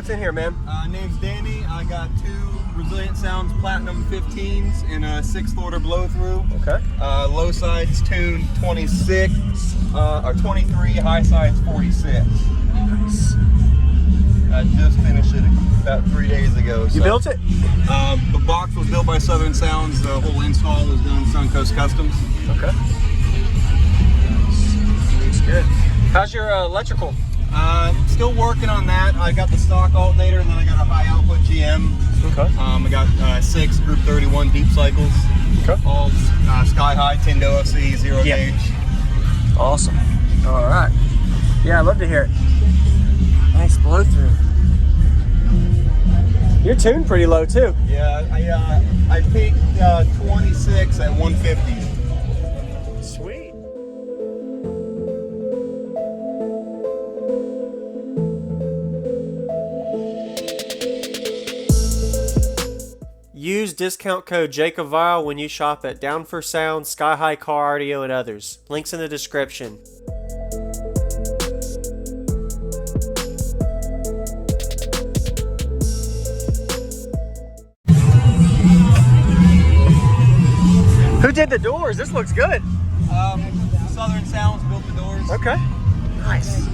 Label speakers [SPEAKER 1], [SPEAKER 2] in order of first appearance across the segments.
[SPEAKER 1] what's in here, man?
[SPEAKER 2] Name's Danny. I got 2 Resilient Sounds Platinum 15s in a 6th order blow-through.
[SPEAKER 1] Okay.
[SPEAKER 2] Low sides tuned 26, or 23, high sides 46.
[SPEAKER 1] Nice.
[SPEAKER 2] I just finished it about 3 days ago.
[SPEAKER 1] You built it?
[SPEAKER 2] The box was built by Southern Sounds. The whole install was done Suncoast Customs.
[SPEAKER 1] Okay. Looks good. How's your electrical?
[SPEAKER 2] Still working on that. I got the stock alternator, and then I got a high output GM.
[SPEAKER 1] Okay.
[SPEAKER 2] I got 6 Group 31 deep cycles.
[SPEAKER 1] Okay. All
[SPEAKER 2] SkyHigh 10 to OC 0 gauge.
[SPEAKER 1] Awesome. All right. Yeah, I'd love to hear it. Nice blow through. You're tuned pretty low too.
[SPEAKER 2] Yeah, I peaked 26 at 150.
[SPEAKER 1] Sweet. Use discount code JacobViral when you shop at Down for Sound, SkyHigh Car Audio, and others. Links in the description. Who did the doors? This looks good.
[SPEAKER 2] Southern Sounds built the doors.
[SPEAKER 1] Okay. Nice.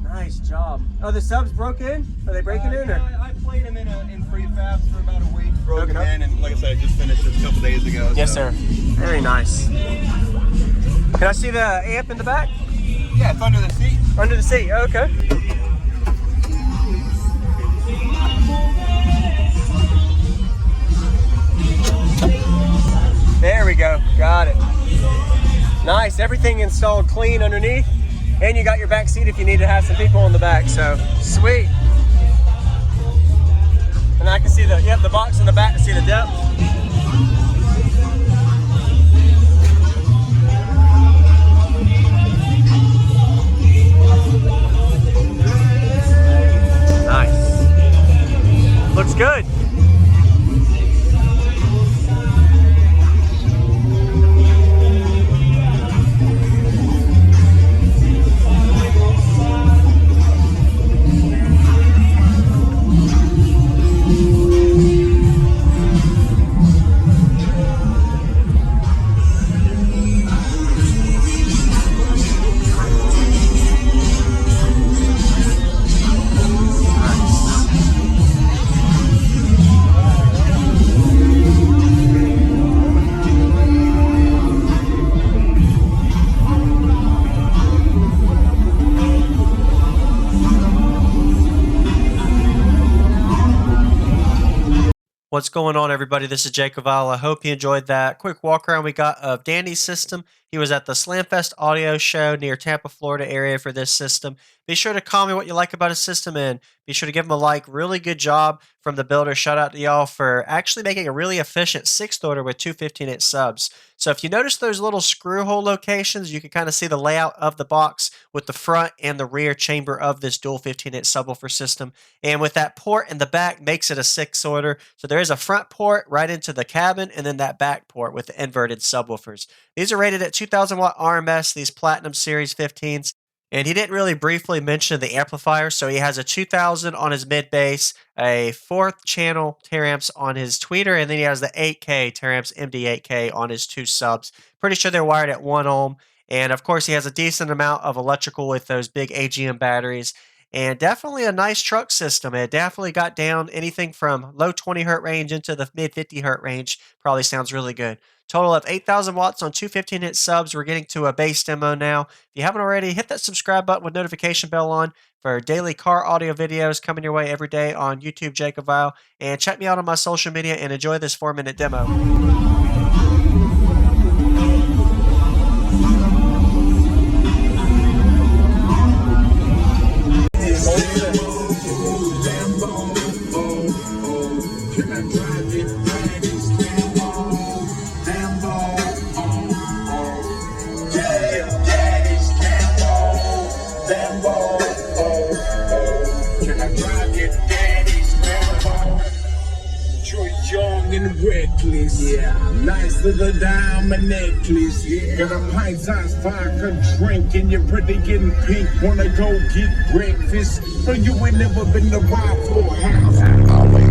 [SPEAKER 1] Nice job. Oh, the subs broke in? Are they breaking in? Or?
[SPEAKER 2] I played them in prefabs for about a week. Broke them
[SPEAKER 1] Okay.
[SPEAKER 2] in, and like I said, I just finished it a couple days ago.
[SPEAKER 1] Yes,
[SPEAKER 2] so.
[SPEAKER 1] sir. Very nice. Can I see the amp in the back?
[SPEAKER 2] Yeah, it's under the seat.
[SPEAKER 1] Under the seat. Okay. There we go. Got it. Nice. Everything installed clean underneath. And you got your back seat if you need to have some people in the back. So, sweet. And I can see the box in the back to see the depth. Nice. Looks good. What's going on, everybody? This is JacobViral. I hope you enjoyed that quick walk around we got of Danny's system. He was at the Slamfest audio show near Tampa, Florida area for this system. Be sure to comment what you like about his system and be sure to give him a like. Really good job from the builder. Shout out to y'all for actually making a really efficient 6th order with 2 15-inch subs. So if you notice those little screw hole locations, you can kind of see the layout of the box with the front and the rear chamber of this dual 15-inch subwoofer system. And with that port in the back makes it a 6 order. So there is a front port right into the cabin and then that back port with the inverted subwoofers. These are rated at 2,000 watt RMS, these Platinum Series 15s. And he didn't really briefly mention the amplifier, so he has a 2000 on his mid bass, a 4th channel Teraamps on his tweeter, and then he has the 8K Teraamps MD8K on his 2 subs. Pretty sure they're wired at 1 ohm. And of course, he has a decent amount of electrical with those big AGM batteries. And definitely a nice truck system. It definitely got down anything from low 20 hertz range into the mid 50 hertz range. Probably sounds really good. Total of 8,000 watts on 2 15-inch subs. We're getting to a bass demo now. If you haven't already, hit that subscribe button with notification bell on for daily car audio videos coming your way every day on YouTube, JacobViral. And check me out on my social media and enjoy this 4-minute demo.
[SPEAKER 3] Red reckless. Yeah. Nice little diamond necklace. Yeah. Got a pint-sized vodka drink and you're pretty getting pink. Wanna go get breakfast? No, you ain't never been to ride for a house. Always.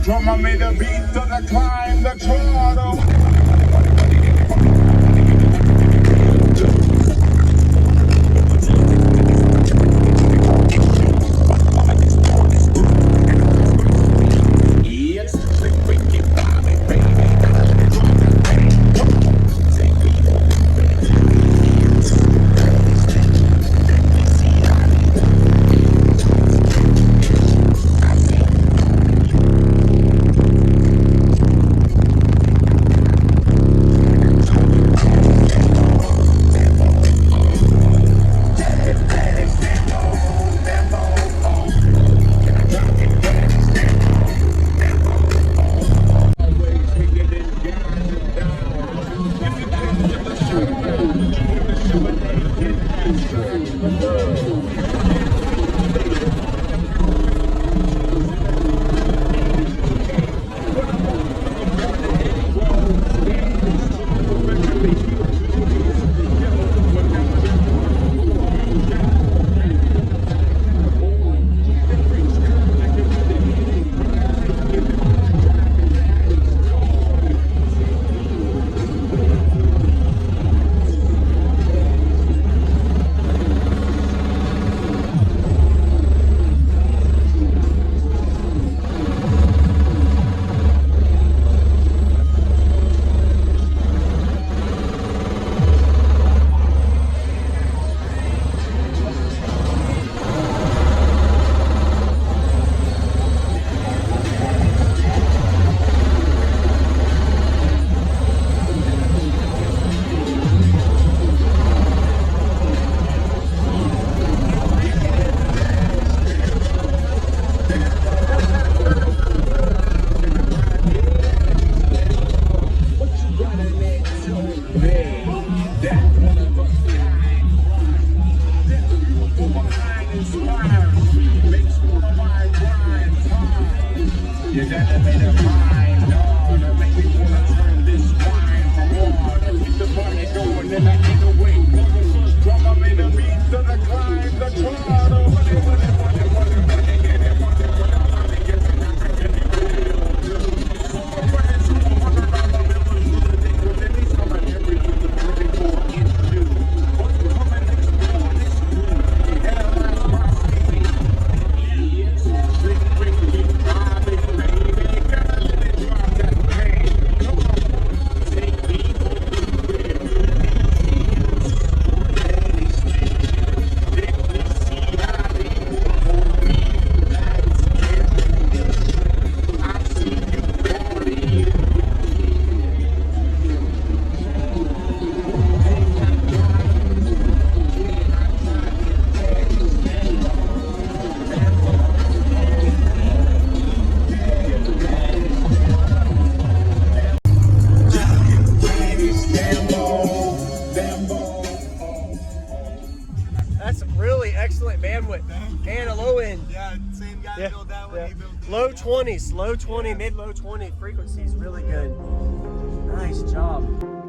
[SPEAKER 3] Drummer made a beat to the climb the throttle.
[SPEAKER 2] That's really excellent bandwidth and a low end.
[SPEAKER 4] Yeah, same guy
[SPEAKER 2] I built that one.
[SPEAKER 1] Yeah.
[SPEAKER 2] He built this
[SPEAKER 1] Low
[SPEAKER 2] one.
[SPEAKER 1] 20s, low 20, mid low 20 frequencies, really good. Nice job.